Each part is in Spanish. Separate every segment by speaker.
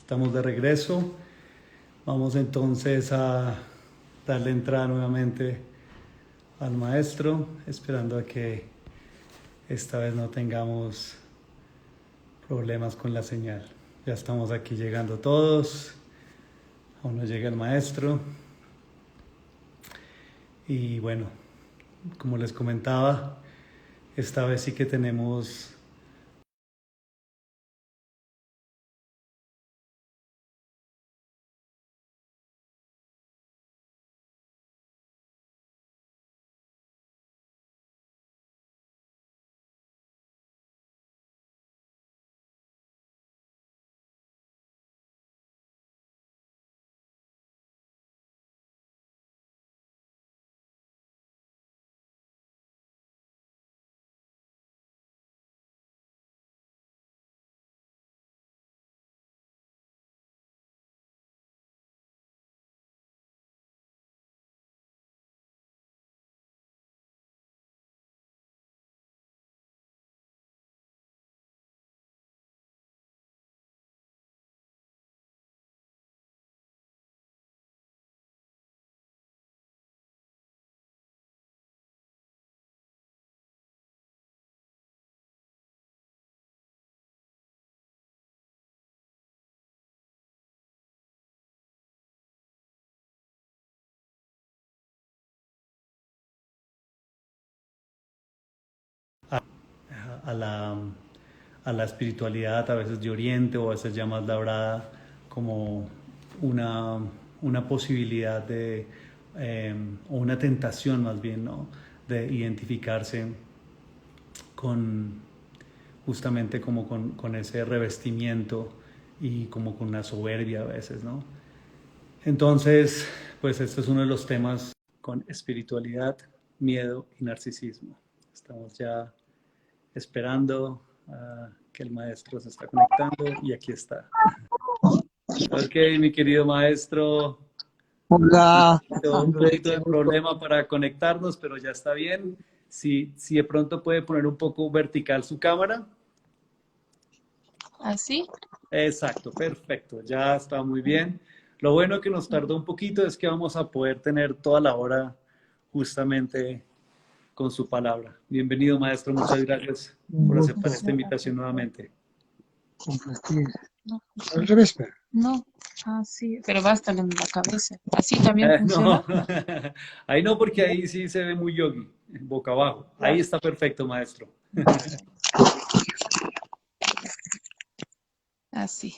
Speaker 1: Estamos de regreso. Vamos entonces a darle entrada nuevamente al maestro, esperando a que esta vez no tengamos problemas con la señal. Ya estamos aquí llegando todos. Aún no llega el maestro. Y bueno, como les comentaba, esta vez sí que tenemos a la, a la espiritualidad, a veces de Oriente o a veces ya más labrada, como una, una posibilidad de, o una tentación más bien, ¿no? De identificarse con justamente como con ese revestimiento y como con una soberbia a veces, ¿no? Entonces, pues este es uno de los temas con espiritualidad, miedo y narcisismo. Estamos ya esperando que el maestro se está conectando y aquí está. Ok, mi querido maestro,
Speaker 2: Hola,
Speaker 1: un
Speaker 2: Andrés,
Speaker 1: poquito de problema para conectarnos, pero ya está bien. Si de pronto puede poner un poco vertical su cámara.
Speaker 3: ¿Así?
Speaker 1: Exacto, perfecto, ya está muy bien. Lo bueno que nos tardó un poquito es que vamos a poder tener toda la hora justamente con su palabra. Bienvenido, maestro, muchas gracias
Speaker 2: un
Speaker 1: por aceptar
Speaker 2: gusto
Speaker 1: esta invitación nuevamente.
Speaker 2: compartir.
Speaker 3: No,
Speaker 2: Al revés, pero
Speaker 3: no, así, pero basta en la cabeza. ¿Así también
Speaker 1: No,
Speaker 3: funciona?
Speaker 1: ahí no, porque ahí sí se ve muy yogi, boca abajo. Ahí está perfecto, maestro.
Speaker 3: Así.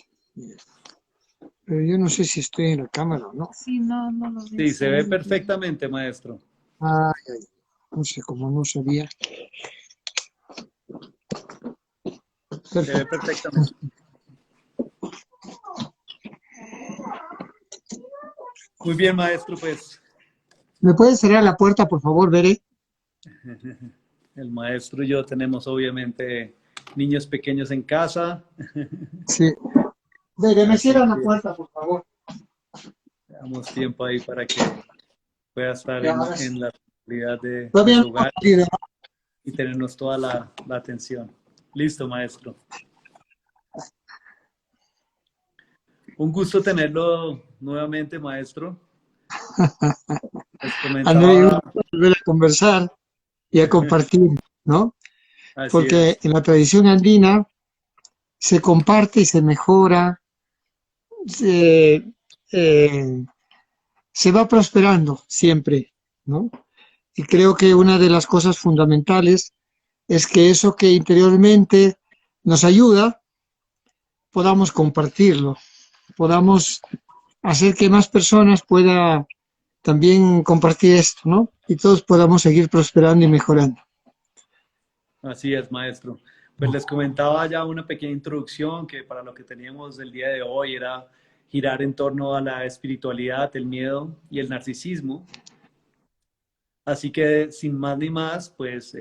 Speaker 2: pero yo no sé si estoy en la cámara o no.
Speaker 3: Sí, no, no lo
Speaker 1: Sí,
Speaker 3: ves
Speaker 1: se ve
Speaker 3: ahí.
Speaker 1: perfectamente, maestro.
Speaker 2: Ay, ay, no sé, como no sabía.
Speaker 1: Se ve
Speaker 2: Perfecto.
Speaker 1: perfectamente. Muy bien, maestro, pues
Speaker 2: ¿Me puedes cerrar la puerta, por favor, Bere?
Speaker 1: el maestro y yo tenemos obviamente niños pequeños en casa,
Speaker 2: Sí. Bere, me
Speaker 1: así
Speaker 2: cierra la
Speaker 1: que
Speaker 2: puerta, por favor.
Speaker 1: damos tiempo ahí para que pueda estar
Speaker 2: Ya, ahora sí.
Speaker 1: en la realidad de
Speaker 2: Todavía no
Speaker 1: su
Speaker 2: ha
Speaker 1: hogar
Speaker 2: salido.
Speaker 1: y tenernos toda la atención. Listo, maestro. Un gusto tenerlo nuevamente, maestro. Les
Speaker 2: André, un
Speaker 1: comentaba,
Speaker 2: gusto volver a conversar y a compartir, ¿no?
Speaker 1: así
Speaker 2: Porque
Speaker 1: es,
Speaker 2: en la tradición andina se comparte y se mejora, se, eh, se va prosperando siempre, ¿no? Y creo que una de las cosas fundamentales es que eso que interiormente nos ayuda, podamos compartirlo, podamos hacer que más personas puedan también compartir esto, ¿no? Y todos podamos seguir prosperando y mejorando.
Speaker 1: así es, maestro. Pues les comentaba ya una pequeña introducción que para lo que teníamos el día de hoy era girar en torno a la espiritualidad, el miedo y el narcisismo. Así que sin más ni más, pues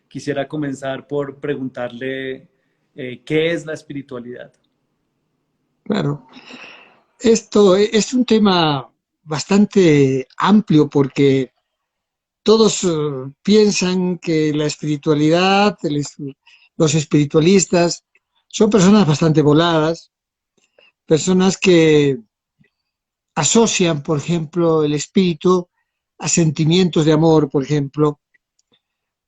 Speaker 1: quisiera comenzar por preguntarle qué es la espiritualidad.
Speaker 2: Claro. Esto es un tema bastante amplio porque todos piensan que la espiritualidad, los espiritualistas, son personas bastante voladas, personas que asocian, por ejemplo, el espíritu a sentimientos de amor, por ejemplo,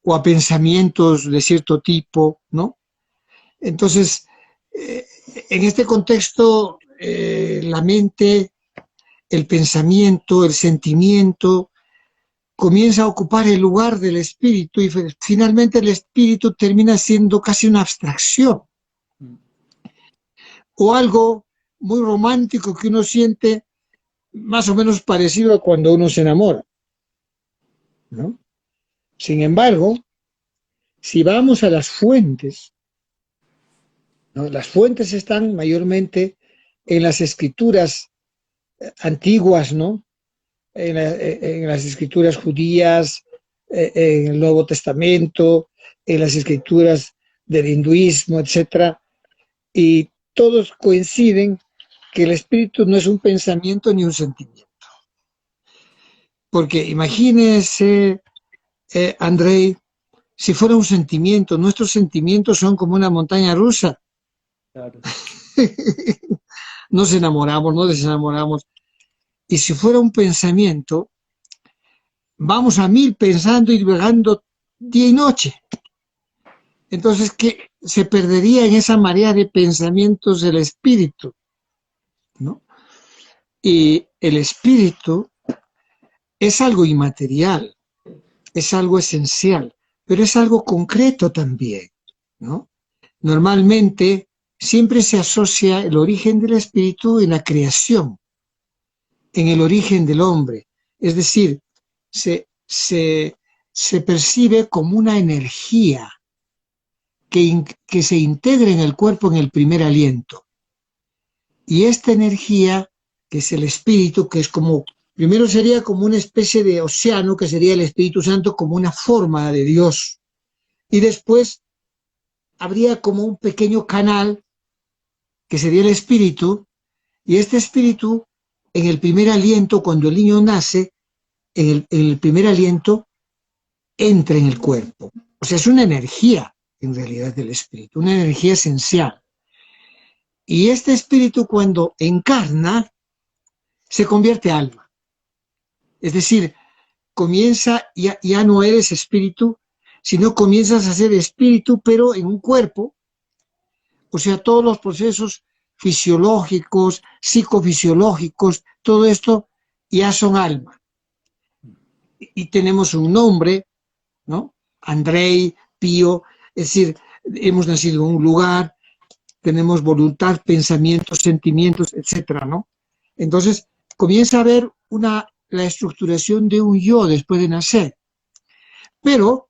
Speaker 2: o a pensamientos de cierto tipo, ¿no? Entonces, en este contexto, la mente, el pensamiento, el sentimiento, comienza a ocupar el lugar del espíritu y finalmente el espíritu termina siendo casi una abstracción o algo muy romántico que uno siente más o menos parecido a cuando uno se enamora, ¿no? Sin embargo, si vamos a las fuentes, ¿no? Las fuentes están mayormente en las escrituras antiguas, ¿no? En las escrituras judías, en el Nuevo Testamento, en las escrituras del hinduismo, etcétera, y todos coinciden que el espíritu no es un pensamiento ni un sentimiento. Porque imagínese, Andrei, si fuera un sentimiento, nuestros sentimientos son como una montaña rusa.
Speaker 1: Claro.
Speaker 2: Nos enamoramos, nos desenamoramos. Y si fuera un pensamiento, vamos a 1000 pensando y divagando día y noche. Entonces, ¿qué se perdería en esa marea de pensamientos del espíritu? ¿No? Y el espíritu es algo inmaterial, es algo esencial, pero es algo concreto también, ¿no? Normalmente siempre se asocia el origen del espíritu en la creación, en el origen del hombre, es decir, se percibe como una energía que se integra en el cuerpo en el primer aliento. Y esta energía, que es el espíritu, que es como, primero sería como una especie de océano, que sería el Espíritu Santo, como una forma de Dios. Y después habría como un pequeño canal, que sería el espíritu, y este espíritu, en el primer aliento, cuando el niño nace, en el primer aliento, entra en el cuerpo. O sea, es una energía, en realidad, del espíritu, una energía esencial. Y este espíritu, cuando encarna, se convierte en alma. Es decir, comienza, ya no eres espíritu, sino comienzas a ser espíritu, pero en un cuerpo. O sea, todos los procesos fisiológicos, psicofisiológicos, todo esto ya son alma. Y tenemos un nombre, ¿no? Andrei, Pío, es decir, hemos nacido en un lugar, tenemos voluntad, pensamientos, sentimientos, etcétera, ¿no? Entonces, comienza a haber la estructuración de un yo después de nacer. Pero,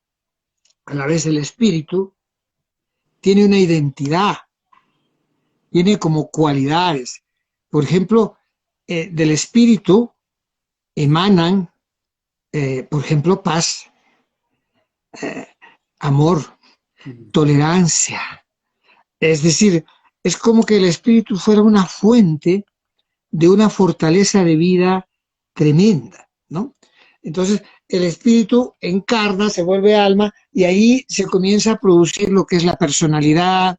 Speaker 2: a la vez, el espíritu tiene una identidad, tiene como cualidades. Por ejemplo, del espíritu emanan, por ejemplo, paz, amor, tolerancia. Es decir, es como que el espíritu fuera una fuente de una fortaleza de vida tremenda, ¿no? Entonces, el espíritu encarna, se vuelve alma, y ahí se comienza a producir lo que es la personalidad,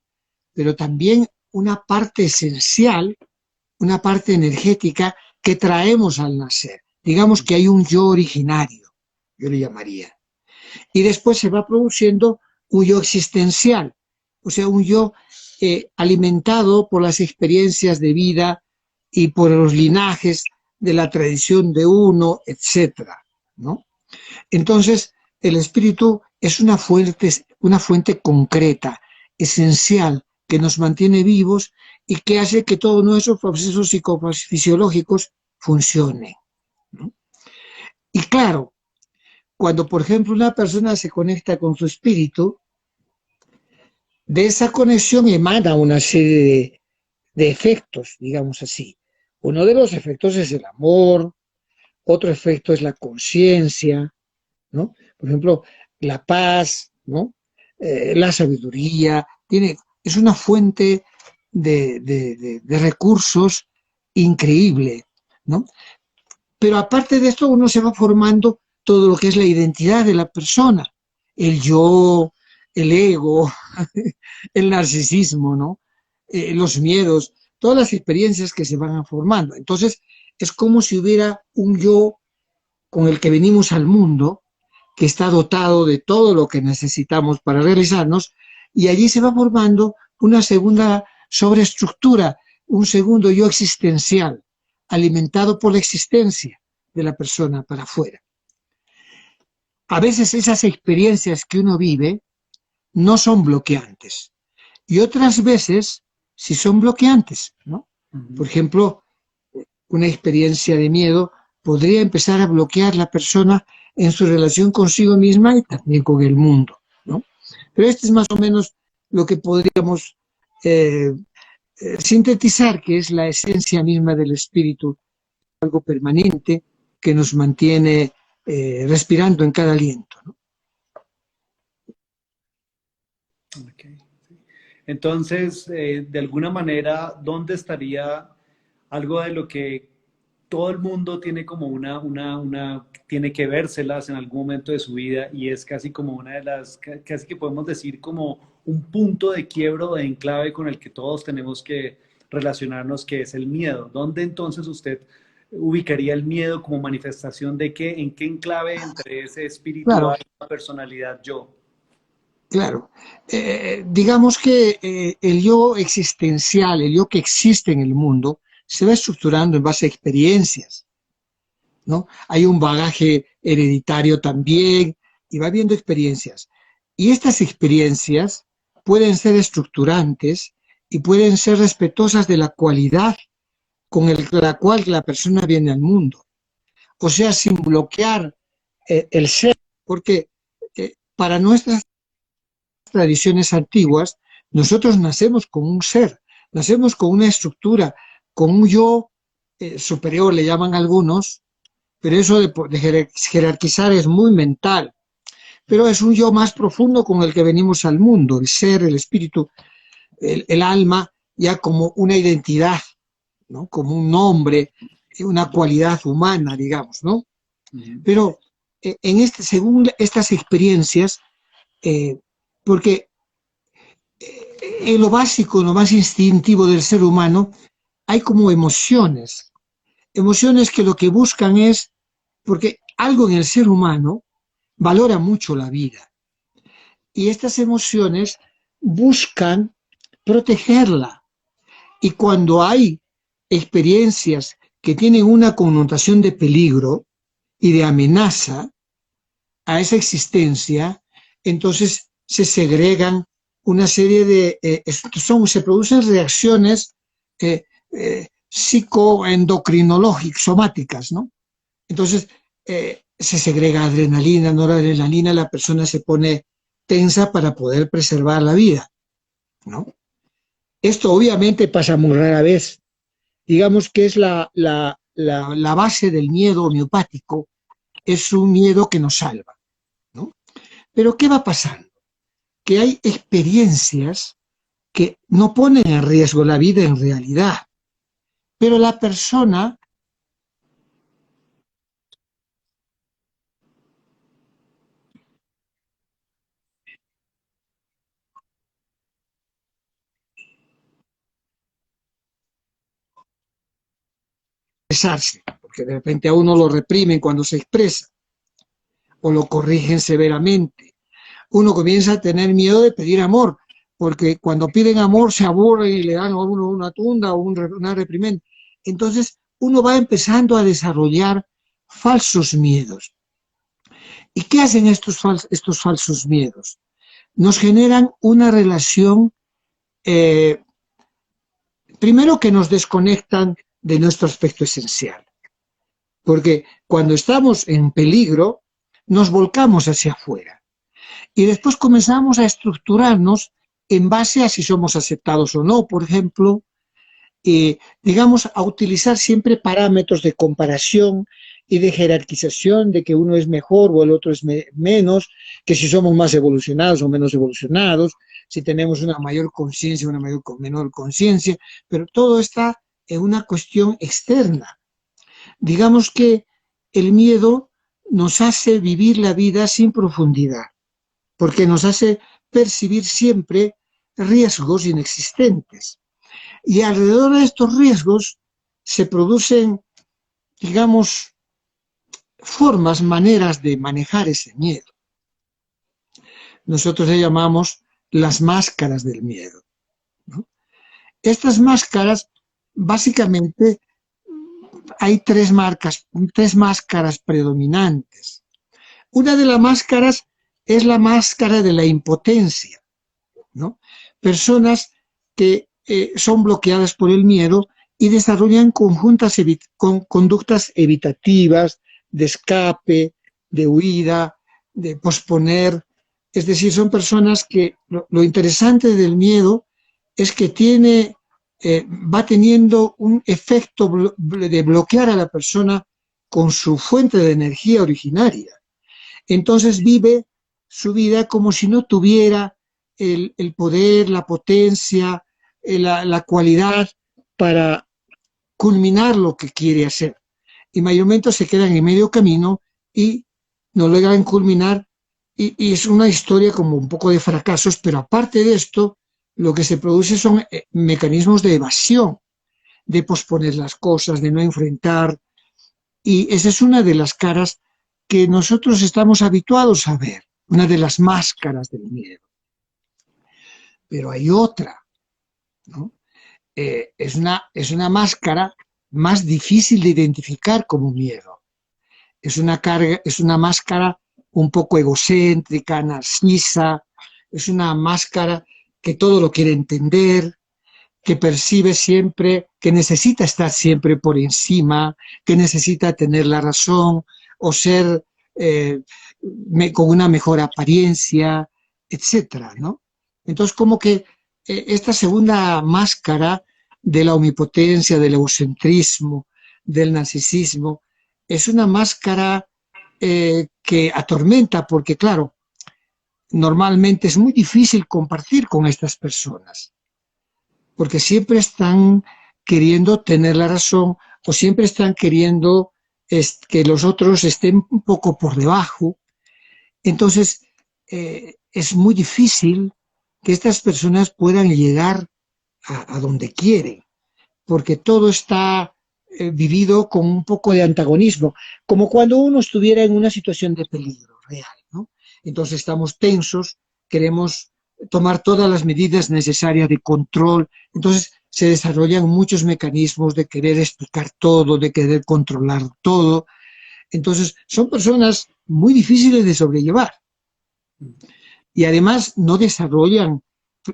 Speaker 2: pero también una parte esencial, una parte energética que traemos al nacer. Digamos que hay un yo originario, yo le llamaría. Y después se va produciendo un yo existencial, o sea, un yo alimentado por las experiencias de vida y por los linajes de la tradición de uno, etcétera, ¿no? Entonces, el espíritu es una fuente concreta, esencial, que nos mantiene vivos y que hace que todos nuestros procesos psicofisiológicos funcionen, ¿no? Y claro, cuando, por ejemplo, una persona se conecta con su espíritu, de esa conexión emana una serie de efectos, digamos así. Uno de los efectos es el amor, otro efecto es la conciencia, ¿no? Por ejemplo, la paz, ¿no? La sabiduría, es una fuente de recursos increíble, ¿no? Pero aparte de esto, uno se va formando todo lo que es la identidad de la persona, el yo, el ego, el narcisismo, ¿no? Los miedos. todas las experiencias que se van formando. Entonces, es como si hubiera un yo con el que venimos al mundo, que está dotado de todo lo que necesitamos para realizarnos, y allí se va formando una segunda sobreestructura, un segundo yo existencial, alimentado por la existencia de la persona para afuera. A veces esas experiencias que uno vive no son bloqueantes, y otras veces sí son bloqueantes, ¿no? Por ejemplo, una experiencia de miedo podría empezar a bloquear a la persona en su relación consigo misma y también con el mundo, ¿no? Pero este es más o menos lo que podríamos sintetizar, que es la esencia misma del espíritu, algo permanente que nos mantiene respirando en cada aliento, ¿no?
Speaker 1: Okay. Entonces, de alguna manera, ¿dónde estaría algo de lo que todo el mundo tiene como tiene que vérselas en algún momento de su vida y es casi como una de las, casi que podemos decir como un punto de quiebro, de enclave con el que todos tenemos que relacionarnos, que es el miedo? ¿Dónde entonces usted ubicaría el miedo como manifestación de qué, en qué enclave entre ese espiritual
Speaker 2: Claro,
Speaker 1: y la personalidad yo?
Speaker 2: claro. Digamos que el yo existencial, el yo que existe en el mundo, se va estructurando en base a experiencias, ¿no? Hay un bagaje hereditario también y va habiendo experiencias. Y estas experiencias pueden ser estructurantes y pueden ser respetuosas de la cualidad con la cual la persona viene al mundo. O sea, sin bloquear el ser, porque para nuestras tradiciones antiguas, nosotros nacemos con un ser, nacemos con una estructura, con un yo superior, le llaman algunos, pero eso de jerarquizar es muy mental, pero es un yo más profundo con el que venimos al mundo, el ser, el espíritu, el alma, ya como una identidad, ¿no? Como un nombre, una cualidad humana, digamos, ¿no? Pero según estas experiencias, porque en lo básico, en lo más instintivo del ser humano, hay como emociones que lo que buscan es, porque algo en el ser humano valora mucho la vida, y estas emociones buscan protegerla, y cuando hay experiencias que tienen una connotación de peligro y de amenaza a esa existencia, entonces se segregan una serie de, se producen reacciones psicoendocrinológicas, somáticas, ¿no? Entonces se segrega adrenalina, noradrenalina, la persona se pone tensa para poder preservar la vida, ¿no? Esto obviamente pasa muy rara vez. Digamos que es la base del miedo homeopático, es un miedo que nos salva, ¿no? Pero ¿qué va pasando? Que hay experiencias que no ponen en riesgo la vida en realidad, pero la persona expresarse, porque de repente a uno lo reprimen cuando se expresa o lo corrigen severamente. Uno comienza a tener miedo de pedir amor, porque cuando piden amor se aburren y le dan a uno una tunda o una reprimenda. Entonces uno va empezando a desarrollar falsos miedos. ¿Y qué hacen estos falsos miedos? Nos generan una relación, primero que nos desconectan de nuestro aspecto esencial, porque cuando estamos en peligro nos volcamos hacia afuera y después comenzamos a estructurarnos en base a si somos aceptados o no, por ejemplo, digamos, a utilizar siempre parámetros de comparación y de jerarquización, de que uno es mejor o el otro es menos, que si somos más evolucionados o menos evolucionados, si tenemos una mayor conciencia o una menor conciencia, pero todo está en una cuestión externa. Digamos que el miedo nos hace vivir la vida sin profundidad, porque nos hace percibir siempre riesgos inexistentes. Y alrededor de estos riesgos se producen, digamos, formas, maneras de manejar ese miedo. Nosotros le llamamos las máscaras del miedo, ¿no? Estas máscaras, básicamente, hay tres máscaras predominantes. Una de las máscaras es la máscara de la impotencia, ¿no? Personas que son bloqueadas por el miedo y desarrollan conductas evitativas, de escape, de huida, de posponer. Es decir, son personas que lo interesante del miedo es que va teniendo un efecto de bloquear a la persona con su fuente de energía originaria. Entonces vive su vida como si no tuviera el poder, la potencia, la cualidad para culminar lo que quiere hacer. Y mayormente se quedan en medio camino y no logran culminar, y es una historia como un poco de fracasos, pero aparte de esto, lo que se produce son mecanismos de evasión, de posponer las cosas, de no enfrentar, y esa es una de las caras que nosotros estamos habituados a ver, una de las máscaras del miedo. Pero hay otra, ¿no? Es una máscara más difícil de identificar como miedo. Es una máscara un poco egocéntrica, narcisa, es una máscara que todo lo quiere entender, que percibe siempre, que necesita estar siempre por encima, que necesita tener la razón o ser con una mejor apariencia, etcétera, ¿no? Entonces, como que esta segunda máscara de la omnipotencia, del egocentrismo, del narcisismo, es una máscara que atormenta porque, claro, normalmente es muy difícil compartir con estas personas, porque siempre están queriendo tener la razón o siempre están queriendo que los otros estén un poco por debajo. Entonces, es muy difícil que estas personas puedan llegar a donde quieren, porque todo está vivido con un poco de antagonismo, como cuando uno estuviera en una situación de peligro real, ¿no? Entonces estamos tensos, queremos tomar todas las medidas necesarias de control, entonces se desarrollan muchos mecanismos de querer explicar todo, de querer controlar todo. Entonces son personas muy difíciles de sobrellevar y además no desarrollan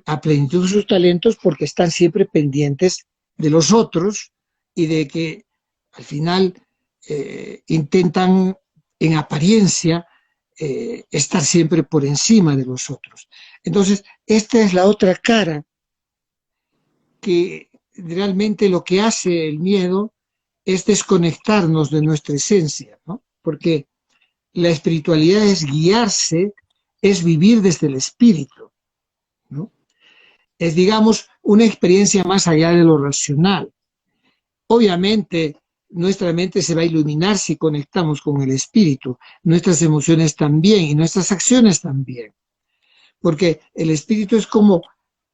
Speaker 2: a plenitud sus talentos porque están siempre pendientes de los otros y de que al final intentan en apariencia estar siempre por encima de los otros. Entonces, esta es la otra cara que realmente lo que hace el miedo es desconectarnos de nuestra esencia, ¿no? Porque la espiritualidad es guiarse, es vivir desde el espíritu, ¿no? Es, digamos, una experiencia más allá de lo racional. Obviamente, nuestra mente se va a iluminar si conectamos con el espíritu, nuestras emociones también y nuestras acciones también. Porque el espíritu es como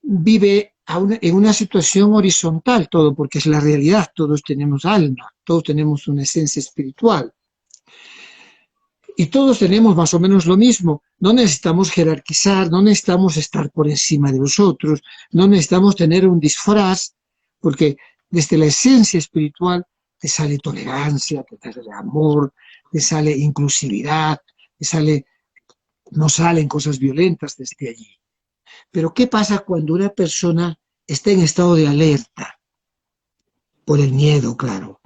Speaker 2: vive en una situación horizontal todo, porque es la realidad, todos tenemos alma, todos tenemos una esencia espiritual. Y todos tenemos más o menos lo mismo, no necesitamos jerarquizar, no necesitamos estar por encima de los otros, no necesitamos tener un disfraz, porque desde la esencia espiritual te sale tolerancia, te sale amor, te sale inclusividad, no salen cosas violentas desde allí. Pero ¿qué pasa cuando una persona está en estado de alerta? Por el miedo, claro.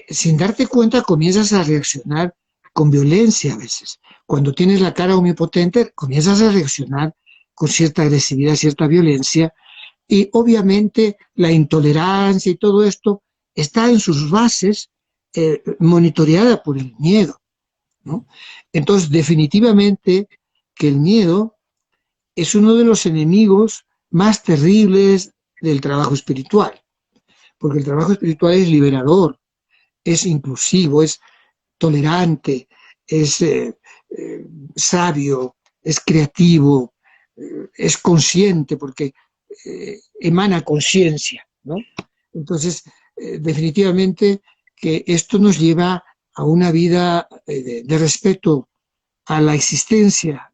Speaker 2: Sin darte cuenta comienzas a reaccionar con violencia a veces. Cuando tienes la cara omnipotente, comienzas a reaccionar con cierta agresividad, cierta violencia, y obviamente la intolerancia y todo esto está en sus bases monitoreada por el miedo, ¿no? Entonces, definitivamente que el miedo es uno de los enemigos más terribles del trabajo espiritual, porque el trabajo espiritual es liberador, es inclusivo, es tolerante, es sabio, es creativo, es consciente, porque emana conciencia. ¿no? Entonces, definitivamente que esto nos lleva a una vida de respeto a la existencia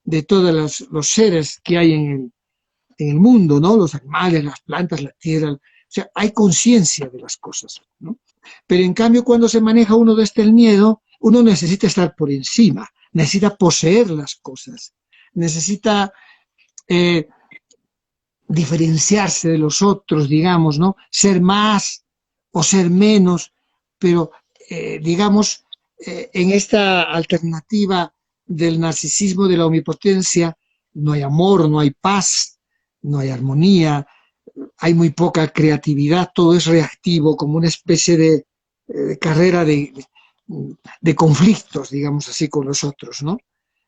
Speaker 2: de todos los seres que hay en el mundo, ¿no? Los animales, las plantas, la tierra. O sea, hay conciencia de las cosas, ¿no? Pero en cambio, cuando se maneja uno desde el miedo, uno necesita estar por encima, necesita poseer las cosas, necesita diferenciarse de los otros, digamos, ¿no? Ser más o ser menos, pero digamos, en esta alternativa del narcisismo, de la omnipotencia, no hay amor, no hay paz, no hay armonía, hay muy poca creatividad, todo es reactivo, como una especie de carrera de conflictos, digamos así, con los otros, ¿no?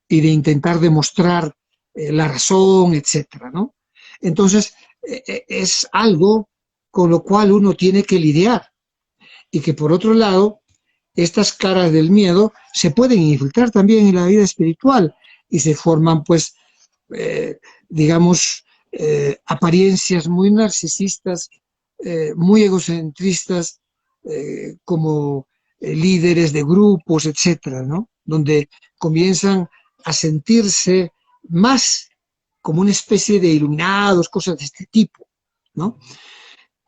Speaker 2: Y de intentar demostrar la razón, etcétera, ¿no? Entonces, es algo con lo cual uno tiene que lidiar y que por otro lado, estas caras del miedo se pueden infiltrar también en la vida espiritual y se forman, pues, digamos, apariencias muy narcisistas, muy egocentristas, como líderes de grupos, etcétera, ¿no? Donde comienzan a sentirse más como una especie de iluminados, cosas de este tipo, ¿no?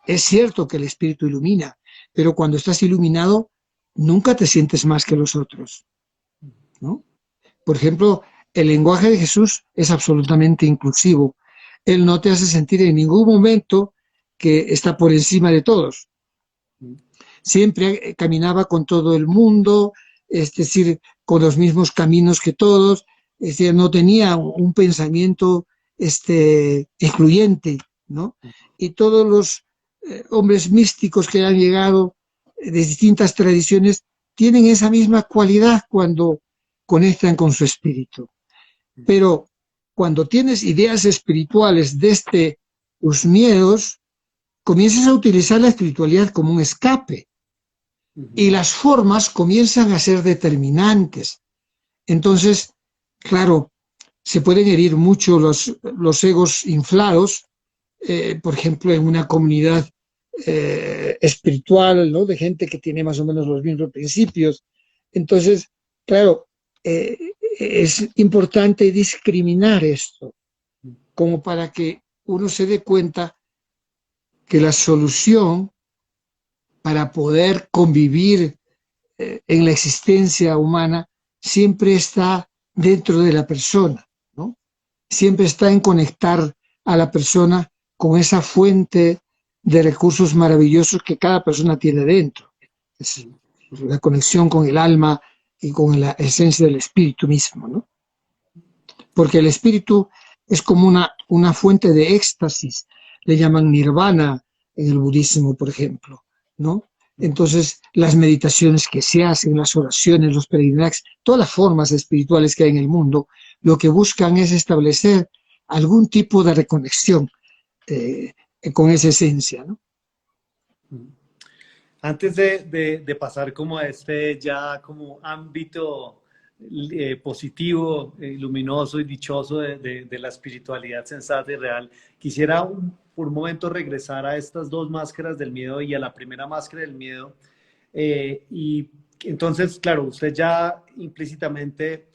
Speaker 2: Es cierto que el espíritu ilumina, pero cuando estás iluminado nunca te sientes más que los otros, ¿no? Por ejemplo, el lenguaje de Jesús es absolutamente inclusivo. Él no te hace sentir en ningún momento que está por encima de todos. Siempre caminaba con todo el mundo, es decir, con los mismos caminos que todos, es decir, no tenía un pensamiento excluyente, ¿no? Y todos los hombres místicos que han llegado de distintas tradiciones tienen esa misma cualidad cuando conectan con su espíritu. Pero cuando tienes ideas espirituales desde tus miedos, comienzas a utilizar la espiritualidad como un escape y las formas comienzan a ser determinantes. Entonces, claro, se pueden herir mucho los egos inflados, por ejemplo, en una comunidad espiritual, ¿no? De gente que tiene más o menos los mismos principios. Entonces, claro, es importante discriminar esto, como para que uno se dé cuenta que la solución para poder convivir en la existencia humana siempre está dentro de la persona, ¿no? Siempre está en conectar a la persona con esa fuente de recursos maravillosos que cada persona tiene dentro. Es la conexión con el alma y con la esencia del espíritu mismo, ¿no? Porque el espíritu es como una fuente de éxtasis, le llaman nirvana en el budismo, por ejemplo, ¿no? Entonces, las meditaciones que se hacen, las oraciones, los peregrinajes, todas las formas espirituales que hay en el mundo, lo que buscan es establecer algún tipo de reconexión con esa esencia, ¿no?
Speaker 1: Antes de pasar como a este ya como ámbito positivo, luminoso y dichoso de la espiritualidad sensata y real, quisiera por un momento regresar a estas dos máscaras del miedo y a la primera máscara del miedo. Y entonces, claro, usted ya implícitamente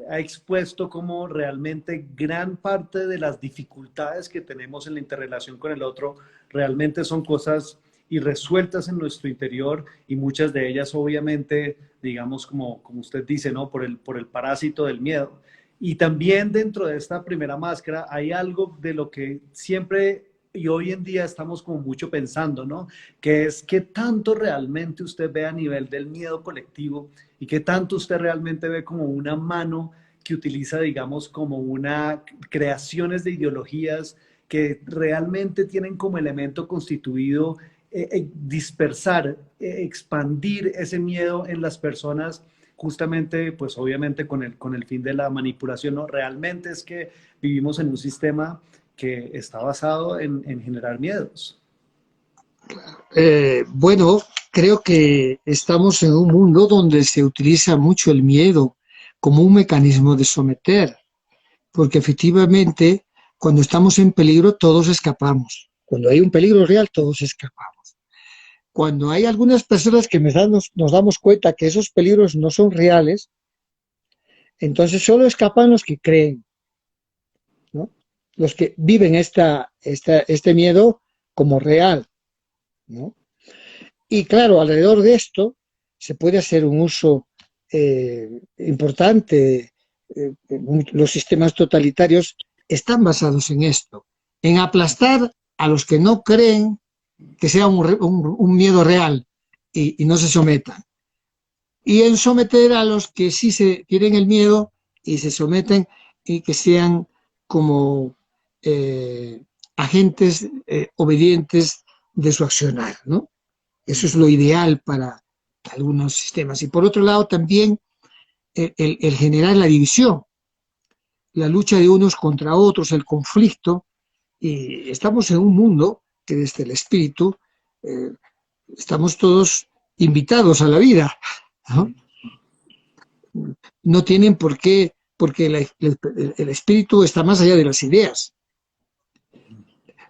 Speaker 1: ha expuesto cómo realmente gran parte de las dificultades que tenemos en la interrelación con el otro realmente son cosas irresueltas en nuestro interior y muchas de ellas obviamente, digamos, como usted dice, ¿no? Por el parásito del miedo. Y también dentro de esta primera máscara hay algo de lo que siempre y hoy en día estamos como mucho pensando, ¿no? Que es qué tanto realmente usted ve a nivel del miedo colectivo y qué tanto usted realmente ve como una mano que utiliza, digamos, como una creaciones de ideologías que realmente tienen como elemento constituido dispersar, expandir ese miedo en las personas justamente, pues obviamente con el fin de la manipulación, ¿no? Realmente es que vivimos en un sistema que está basado en generar miedos.
Speaker 2: Bueno, creo que estamos en un mundo donde se utiliza mucho el miedo como un mecanismo de someter, porque efectivamente cuando estamos en peligro todos escapamos, Cuando hay un peligro real, todos escapamos. Cuando hay algunas personas que nos damos cuenta que esos peligros no son reales, entonces solo escapan los que creen, ¿no? Los que viven este miedo como real, ¿no? Y claro, alrededor de esto se puede hacer un uso importante. Los sistemas totalitarios están basados en esto, en aplastar a los que no creen que sea un miedo real y no se sometan. Y en someter a los que sí tienen el miedo y se someten y que sean como agentes obedientes de su accionar, ¿no? Eso es lo ideal para algunos sistemas. Y por otro lado también el generar la división, la lucha de unos contra otros, el conflicto. Y estamos en un mundo que desde el espíritu estamos todos invitados a la vida, ¿no? No tienen por qué, porque el espíritu está más allá de las ideas.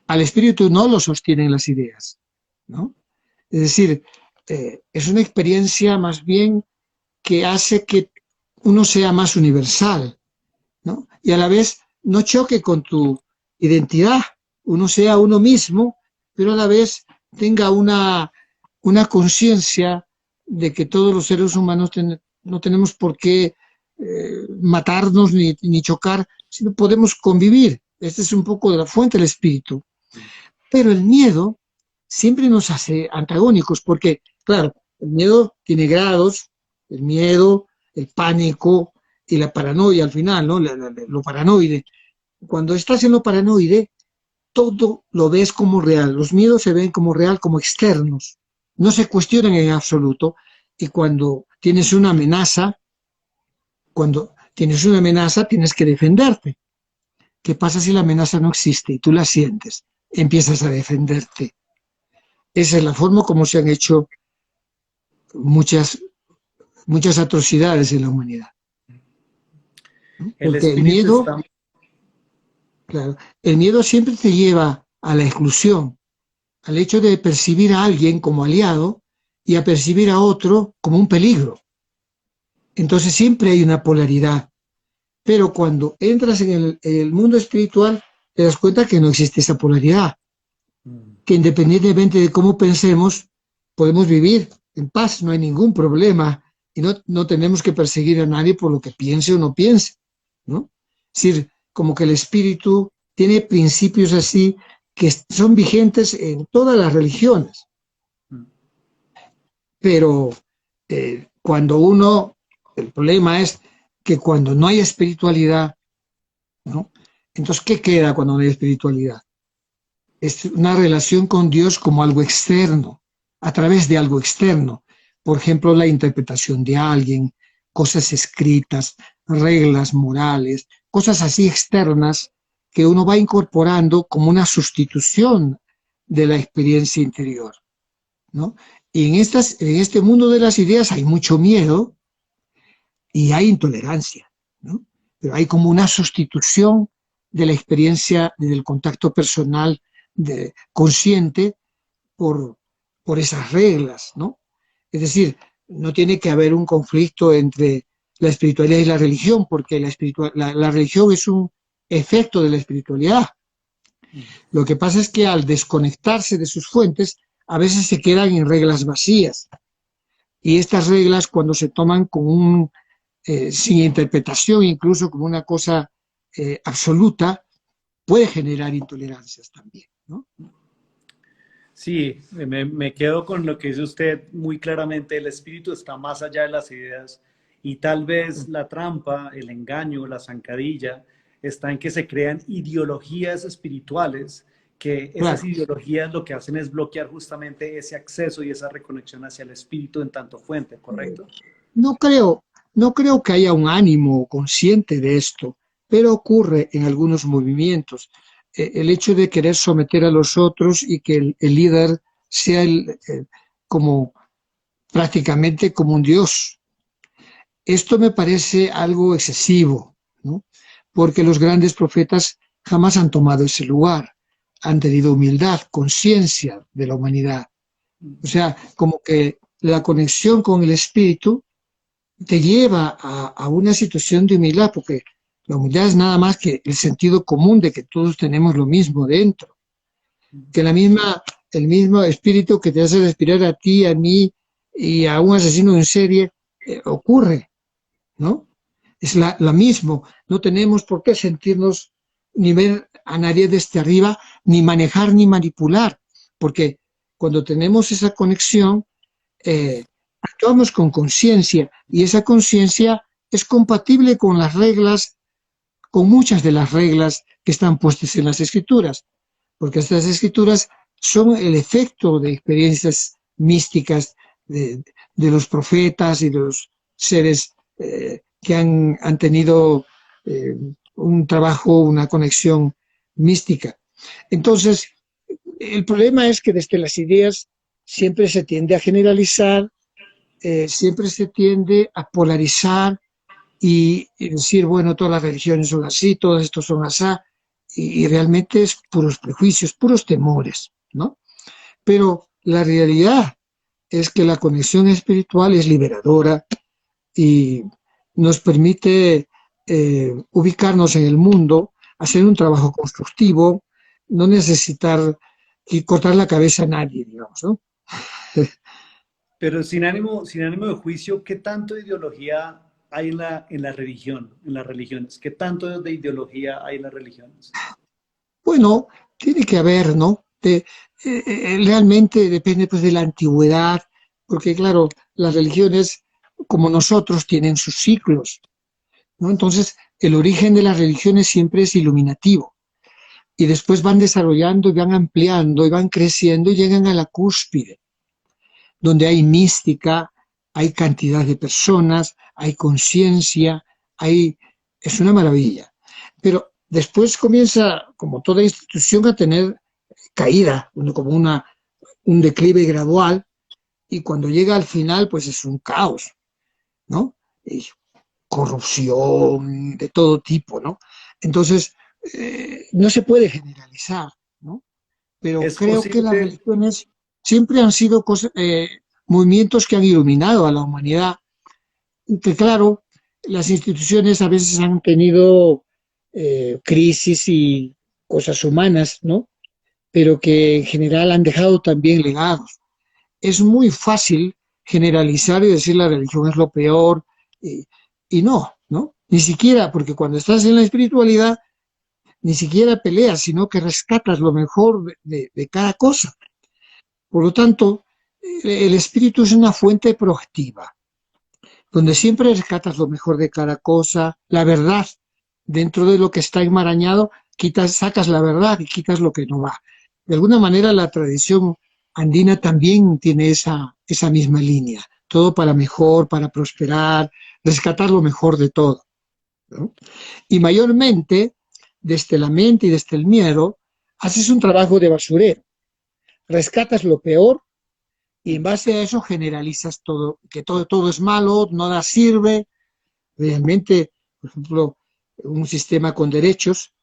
Speaker 2: Al espíritu no lo sostienen las ideas, ¿no? Es decir, es una experiencia más bien que hace que uno sea más universal, ¿no? Y a la vez no choque con tu identidad, uno sea uno mismo, pero a la vez tenga una conciencia de que todos los seres humanos no tenemos por qué matarnos ni chocar, sino podemos convivir. Este es un poco de la fuente del espíritu. Pero el miedo siempre nos hace antagónicos, porque, claro, el miedo tiene grados, el miedo, el pánico y la paranoia al final, ¿no? Lo paranoide. Cuando estás en lo paranoide, todo lo ves como real. Los miedos se ven como real, como externos. No se cuestionan en absoluto. Y cuando tienes una amenaza, tienes que defenderte. ¿Qué pasa si la amenaza no existe y tú la sientes? Empiezas a defenderte. Esa es la forma como se han hecho muchas atrocidades en la humanidad, ¿no? Porque el miedo, claro, el miedo siempre te lleva a la exclusión, al hecho de percibir a alguien como aliado y a percibir a otro como un peligro. Entonces siempre hay una polaridad. Pero cuando entras en el mundo espiritual, te das cuenta que no existe esa polaridad, que independientemente de cómo pensemos, podemos vivir en paz, no hay ningún problema, y no tenemos que perseguir a nadie por lo que piense o no piense, ¿no? Es decir, como que el espíritu tiene principios así que son vigentes en todas las religiones. Pero el problema es que cuando no hay espiritualidad, ¿no? Entonces, ¿qué queda cuando no hay espiritualidad? Es una relación con Dios como algo externo, a través de algo externo. Por ejemplo, la interpretación de alguien, cosas escritas, reglas morales, cosas así externas que uno va incorporando como una sustitución de la experiencia interior, ¿no? Y en este mundo de las ideas hay mucho miedo y hay intolerancia, ¿no? Pero hay como una sustitución de la experiencia, del contacto personal consciente por esas reglas, ¿no? Es decir, no tiene que haber un conflicto entre la espiritualidad y la religión, porque la religión es un efecto de la espiritualidad. Lo que pasa es que al desconectarse de sus fuentes, a veces se quedan en reglas vacías. Y estas reglas, cuando se toman como sin interpretación, incluso como una cosa absoluta, puede generar intolerancias también, ¿no?
Speaker 1: Sí, me quedo con lo que dice usted muy claramente. El espíritu está más allá de las ideas y tal vez la trampa, el engaño, la zancadilla está en que se crean ideologías espirituales, que esas
Speaker 2: Claro.
Speaker 1: ideologías lo que hacen es bloquear justamente ese acceso y esa reconexión hacia el espíritu en tanto fuente, ¿correcto?
Speaker 2: No creo que haya un ánimo consciente de esto, pero ocurre en algunos movimientos. El hecho de querer someter a los otros y que el líder sea como prácticamente como un dios. Esto me parece algo excesivo, ¿no? Porque los grandes profetas jamás han tomado ese lugar. han tenido humildad, conciencia de la humanidad. O sea, como que la conexión con el espíritu te lleva a una situación de humildad, porque la humildad es nada más que el sentido común de que todos tenemos lo mismo dentro, que el mismo espíritu que te hace respirar a ti, a mí y a un asesino en serie ocurre, ¿no? Es lo mismo, no tenemos por qué sentirnos ni ver a nadie desde arriba, ni manejar ni manipular, porque cuando tenemos esa conexión, actuamos con conciencia y esa conciencia es compatible con las reglas, con muchas de las reglas que están puestas en las escrituras, porque estas escrituras son el efecto de experiencias místicas de los profetas y de los seres que han tenido un trabajo, una conexión mística. Entonces, el problema es que desde las ideas siempre se tiende a generalizar, siempre se tiende a polarizar y decir, bueno, todas las religiones son así, todos estos son así, y realmente es puros prejuicios, puros temores, ¿no? Pero la realidad es que la conexión espiritual es liberadora y nos permite ubicarnos en el mundo, hacer un trabajo constructivo, no necesitar y cortar la cabeza a nadie, digamos, ¿no?
Speaker 1: Pero sin ánimo de juicio, ¿qué tanto de ideología hay en la religión, en las religiones? ¿Qué tanto de ideología hay en las religiones?
Speaker 2: Bueno, tiene que haber, ¿no? Realmente depende pues de la antigüedad, porque claro, las religiones, como nosotros, tienen sus ciclos, ¿no? Entonces, el origen de las religiones siempre es iluminativo, y después van desarrollando y van ampliando y van creciendo y llegan a la cúspide, donde hay mística, hay cantidad de personas, hay conciencia, es una maravilla. Pero después comienza, como toda institución, a tener caída, como un declive gradual, y cuando llega al final, pues es un caos, ¿no? Y corrupción de todo tipo, ¿no? Entonces, no se puede generalizar, ¿no? Pero
Speaker 1: Es
Speaker 2: creo que las
Speaker 1: posible,
Speaker 2: religiones siempre han sido movimientos que han iluminado a la humanidad, y que claro, las instituciones a veces han tenido crisis y cosas humanas, ¿no? Pero que en general han dejado también legados. Es muy fácil generalizar y decir la religión es lo peor, y, y no, ¿no? Ni siquiera, porque cuando estás en la espiritualidad, ni siquiera peleas, sino que rescatas lo mejor de cada cosa. Por lo tanto, el espíritu es una fuente proactiva, donde siempre rescatas lo mejor de cada cosa, la verdad. Dentro de lo que está enmarañado, sacas la verdad y quitas lo que no va. De alguna manera, la tradición andina también tiene esa misma línea. Todo para mejor, para prosperar, rescatar lo mejor de todo, ¿no? Y mayormente, desde la mente y desde el miedo, haces un trabajo de basurero. Rescatas lo peor y en base a eso generalizas todo, que todo es malo, nada sirve. Realmente, por ejemplo, un sistema con derechos,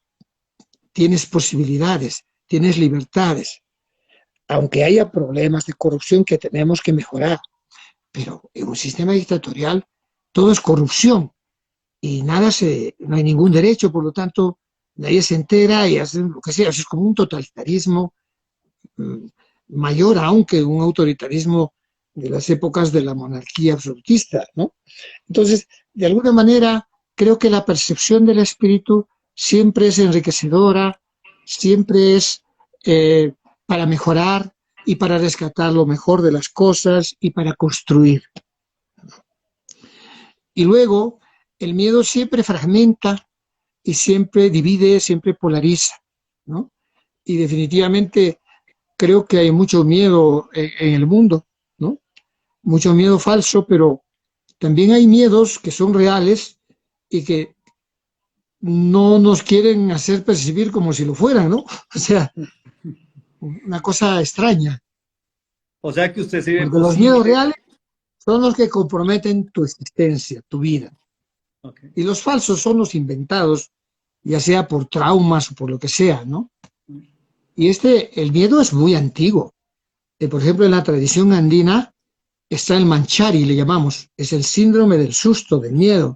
Speaker 2: tienes posibilidades, tienes libertades, aunque haya problemas de corrupción que tenemos que mejorar, pero en un sistema dictatorial todo es corrupción y no hay ningún derecho, por lo tanto, nadie se entera y hace lo que sea, es como un totalitarismo mm, mayor aún que un autoritarismo de las épocas de la monarquía absolutista, ¿no? Entonces, de alguna manera, creo que la percepción del espíritu siempre es enriquecedora, siempre es para mejorar y para rescatar lo mejor de las cosas y para construir. Y luego, el miedo siempre fragmenta y siempre divide, siempre polariza, ¿no? Y definitivamente creo que hay mucho miedo en el mundo, ¿no? Mucho miedo falso, pero también hay miedos que son reales y que no nos quieren hacer percibir como si lo fueran, ¿no? O sea, una cosa extraña,
Speaker 1: o sea que usted se ve
Speaker 2: porque los miedos
Speaker 1: posible.
Speaker 2: reales son los que comprometen tu existencia, tu vida,
Speaker 1: Okay.
Speaker 2: y los falsos son los inventados, ya sea por traumas o por lo que sea, ¿no? Y el miedo es muy antiguo. Por ejemplo, en la tradición andina está el manchari, le llamamos, es el síndrome del susto, del miedo.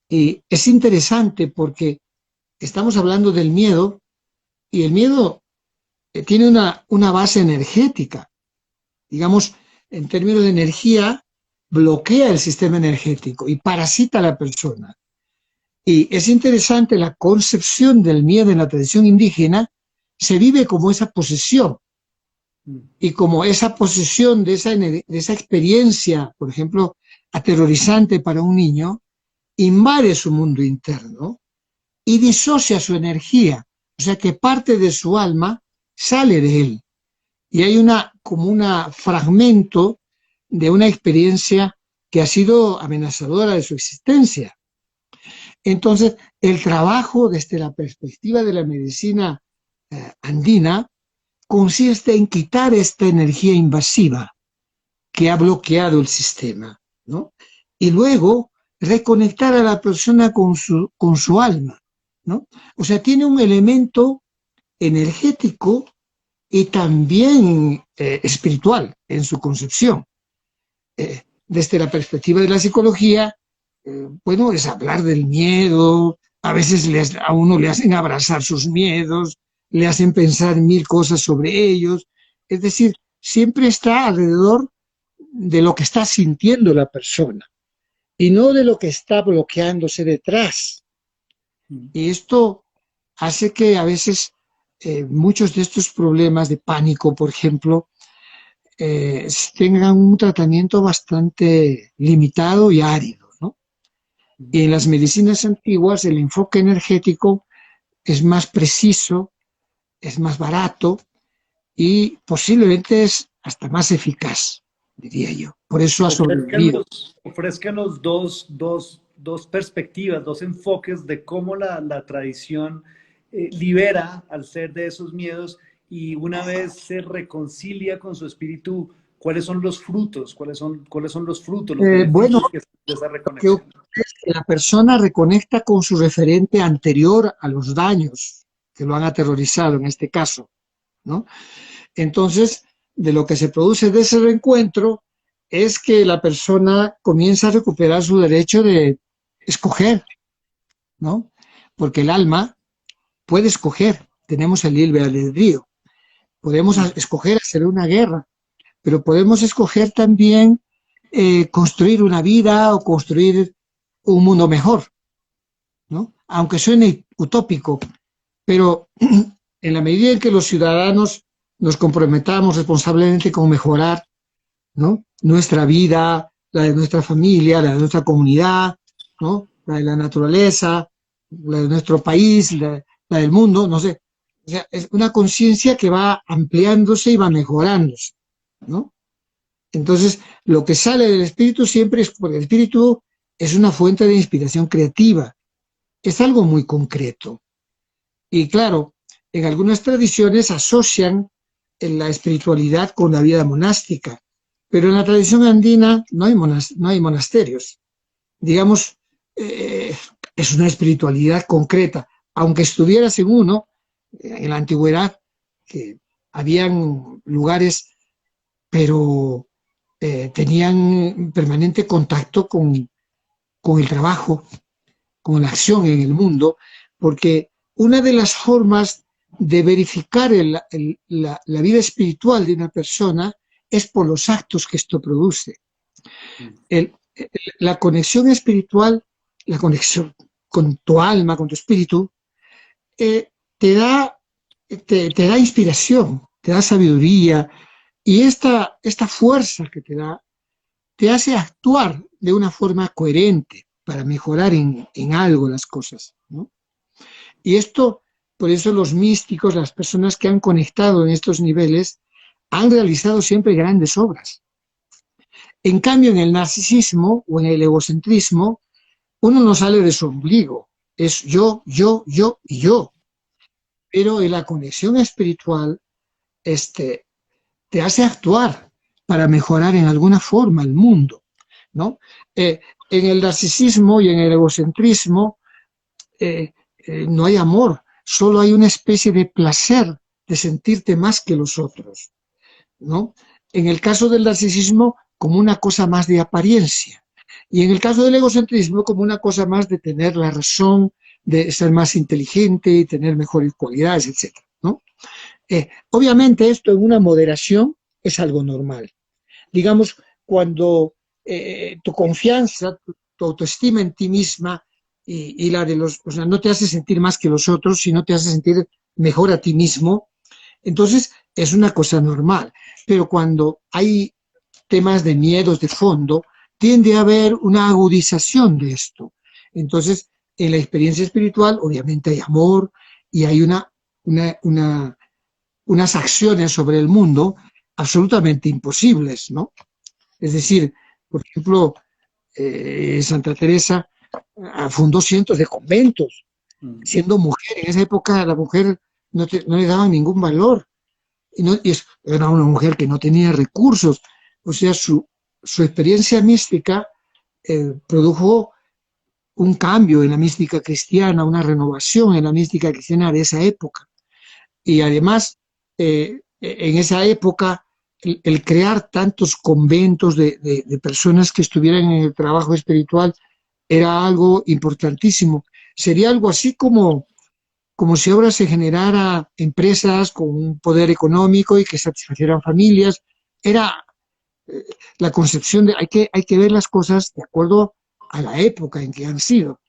Speaker 2: Y es interesante porque estamos hablando del miedo y el miedo tiene una base energética. Digamos, en términos de energía, bloquea el sistema energético y parasita a la persona. Y es interesante la concepción del miedo en la tradición indígena, se vive como esa posesión. Y como esa posesión de esa experiencia, por ejemplo, aterrorizante para un niño, invade su mundo interno y disocia su energía, o sea que parte de su alma sale de él. Y hay como un fragmento de una experiencia que ha sido amenazadora de su existencia. Entonces, el trabajo desde la perspectiva de la medicina andina consiste en quitar esta energía invasiva que ha bloqueado el sistema, ¿no? Y luego reconectar a la persona con su alma, ¿no? O sea, tiene un elemento energético y también espiritual en su concepción. Desde la perspectiva de la psicología, bueno, es hablar del miedo, a veces a uno le hacen abrazar sus miedos, le hacen pensar mil cosas sobre ellos, es decir, siempre está alrededor de lo que está sintiendo la persona y no de lo que está bloqueándose detrás. Y esto hace que a veces muchos de estos problemas de pánico, por ejemplo, tengan un tratamiento bastante limitado y árido, ¿no? Y en las medicinas antiguas el enfoque energético es más preciso, es más barato y posiblemente es hasta más eficaz, diría yo. Por eso ha sobrevivido.
Speaker 1: Ofrézcanos dos perspectivas, dos enfoques de cómo la tradición libera al ser de esos miedos y una vez se reconcilia con su espíritu, ¿cuáles son los frutos? ¿Cuáles son los frutos, los
Speaker 2: Bueno,
Speaker 1: beneficios de esa
Speaker 2: lo que
Speaker 1: reconexión?
Speaker 2: ocurre es que la persona reconecta con su referente anterior a los daños que lo han aterrorizado en este caso, ¿no? Entonces, de lo que se produce de ese reencuentro es que la persona comienza a recuperar su derecho de escoger, ¿no? Porque el alma puede escoger, tenemos el libre albedrío, podemos escoger hacer una guerra, pero podemos escoger también construir una vida o construir un mundo mejor, ¿no? Aunque suene utópico, pero en la medida en que los ciudadanos nos comprometamos responsablemente con mejorar, ¿no?, nuestra vida, la de nuestra familia, la de nuestra comunidad, ¿no?, la de la naturaleza, la de nuestro país, la del mundo, no sé. O sea, es una conciencia que va ampliándose y va mejorándose, ¿no? Entonces, lo que sale del espíritu siempre es, porque el espíritu es una fuente de inspiración creativa, es algo muy concreto. Y claro, en algunas tradiciones asocian la espiritualidad con la vida monástica, pero en la tradición andina no hay monasterios. Digamos, es una espiritualidad concreta, aunque estuvieras en uno, en la antigüedad, que habían lugares, pero tenían permanente contacto con el trabajo, con la acción en el mundo, porque una de las formas de verificar la vida espiritual de una persona es por los actos que esto produce. La conexión espiritual, la conexión con tu alma, con tu espíritu, te da inspiración, te da sabiduría, y esta fuerza que te hace actuar de una forma coherente para mejorar en algo las cosas, ¿no? Y esto, por eso los místicos, las personas que han conectado en estos niveles, han realizado siempre grandes obras. En cambio, en el narcisismo o en el egocentrismo, uno no sale de su ombligo, es yo, yo, yo y yo. Pero en la conexión espiritual, te hace actuar para mejorar en alguna forma el mundo, ¿no? En el narcisismo y en el egocentrismo no hay amor, solo hay una especie de placer de sentirte más que los otros, ¿no? En el caso del narcisismo, como una cosa más de apariencia. Y en el caso del egocentrismo, como una cosa más de tener la razón, de ser más inteligente y tener mejores cualidades, etcétera, ¿no? Obviamente esto en una moderación es algo normal. Digamos, cuando tu confianza, tu autoestima en ti misma y la de los, o sea, no te hace sentir más que los otros, sino te hace sentir mejor a ti mismo, entonces es una cosa normal. Pero cuando hay temas de miedos de fondo, tiende a haber una agudización de esto. Entonces, en la experiencia espiritual, obviamente hay amor y hay unas acciones sobre el mundo absolutamente imposibles, ¿no? Es decir, por ejemplo, Santa Teresa fundó cientos de conventos, siendo mujer. En esa época la mujer no le daban ningún valor. Era una mujer que no tenía recursos. O sea, su experiencia mística produjo un cambio en la mística cristiana, una renovación en la mística cristiana de esa época. Y además, en esa época, el crear tantos conventos de personas que estuvieran en el trabajo espiritual era algo importantísimo. Sería algo así como si ahora se generara empresas con un poder económico y que satisfacieran familias. Era la concepción de hay que ver las cosas de acuerdo a la época en que han sido.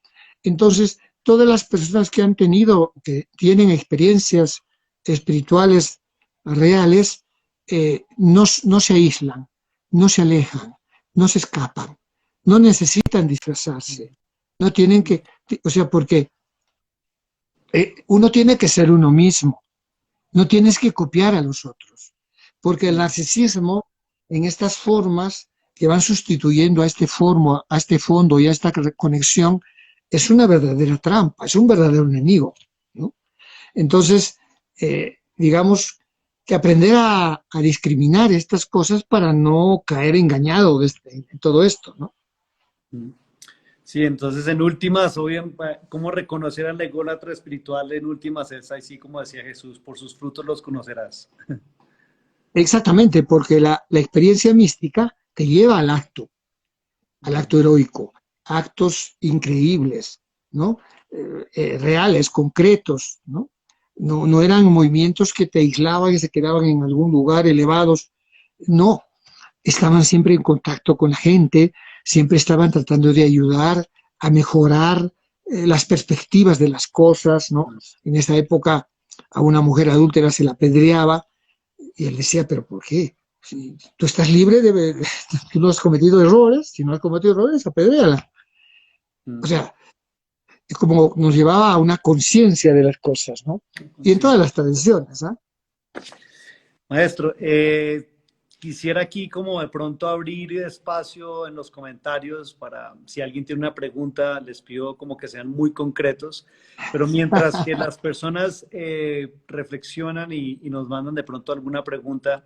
Speaker 2: Entonces, todas las personas que han tenido, que tienen experiencias espirituales reales, no se aíslan, no se alejan, no se escapan, no necesitan disfrazarse, no tienen que, o sea, porque uno tiene que ser uno mismo, no tienes que copiar a los otros, porque el narcisismo en estas formas que van sustituyendo a este fondo y a esta conexión es una verdadera trampa, es un verdadero enemigo, ¿no? Entonces, digamos que aprender a discriminar estas cosas para no caer engañado en todo esto, ¿no?
Speaker 1: Sí, entonces en últimas, ¿cómo reconocer al ególatra espiritual? En últimas es así como decía Jesús, por sus frutos los conocerás.
Speaker 2: Exactamente, porque la experiencia mística te lleva al acto heroico, actos increíbles, ¿no? Reales, concretos, ¿no? No eran movimientos que te aislaban y se quedaban en algún lugar elevados, no, estaban siempre en contacto con la gente, siempre estaban tratando de ayudar a mejorar las perspectivas de las cosas, ¿no? En esa época a una mujer adúltera se la apedreaba y él decía, ¿pero por qué? Si tú estás libre, tú no has cometido errores, si no has cometido errores, apedréala. O sea, es como nos llevaba a una conciencia de las cosas, ¿no? Y en todas las tradiciones, ¿eh?
Speaker 1: Maestro, quisiera aquí como de pronto abrir espacio en los comentarios para si alguien tiene una pregunta, les pido como que sean muy concretos, pero mientras que las personas reflexionan y nos mandan de pronto alguna pregunta,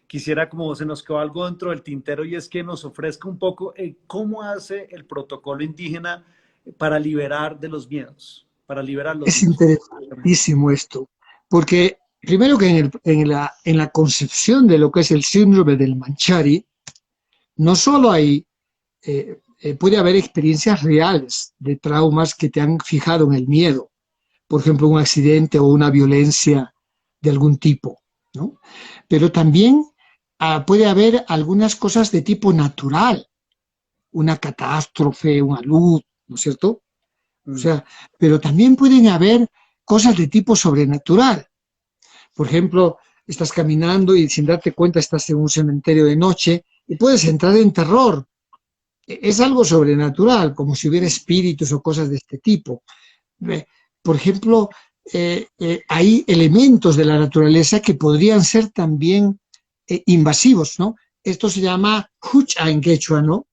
Speaker 1: quisiera como se nos quedó algo dentro del tintero y es que nos ofrezca un poco cómo hace el protocolo indígena para liberar de los miedos, para liberar los
Speaker 2: Es
Speaker 1: miedos.
Speaker 2: interesantísimo esto, porque primero que en la concepción de lo que es el síndrome del Manchari, no solo puede haber experiencias reales de traumas que te han fijado en el miedo, por ejemplo, un accidente o una violencia de algún tipo, ¿no? Pero también puede haber algunas cosas de tipo natural, una catástrofe, una luz, ¿no es cierto? O sea, pero también pueden haber cosas de tipo sobrenatural. Por ejemplo, estás caminando y sin darte cuenta estás en un cementerio de noche y puedes entrar en terror. Es algo sobrenatural, como si hubiera espíritus o cosas de este tipo. Por ejemplo, hay elementos de la naturaleza que podrían ser también invasivos, ¿no? Esto se llama hucha en quechua, ¿no?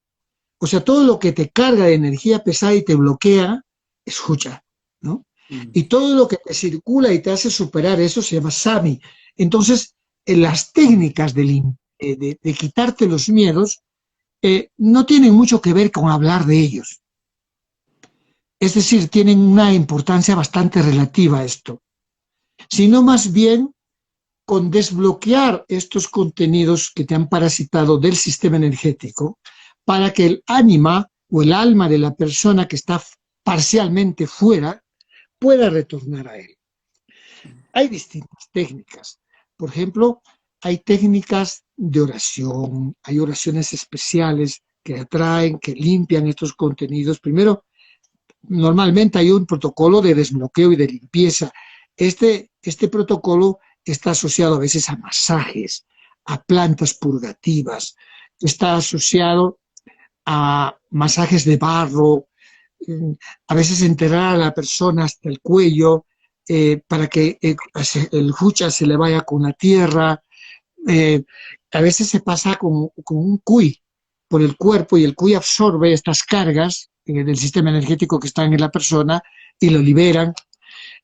Speaker 2: O sea, todo lo que te carga de energía pesada y te bloquea es hucha, ¿no? Y todo lo que te circula y te hace superar eso se llama sami. Entonces, las técnicas de quitarte los miedos no tienen mucho que ver con hablar de ellos. Es decir, tienen una importancia bastante relativa a esto, sino más bien con desbloquear estos contenidos que te han parasitado del sistema energético para que el ánima o el alma de la persona que está parcialmente fuera pueda retornar a él. Hay distintas técnicas. Por ejemplo, hay técnicas de oración, hay oraciones especiales que atraen, que limpian estos contenidos. Primero, normalmente hay un protocolo de desbloqueo y de limpieza. Este protocolo está asociado a veces a masajes, a plantas purgativas, está asociado a masajes de barro, a veces enterrar a la persona hasta el cuello para que el hucha se le vaya con la tierra. A veces se pasa con un cuy por el cuerpo y el cuy absorbe estas cargas del sistema energético que están en la persona y lo liberan.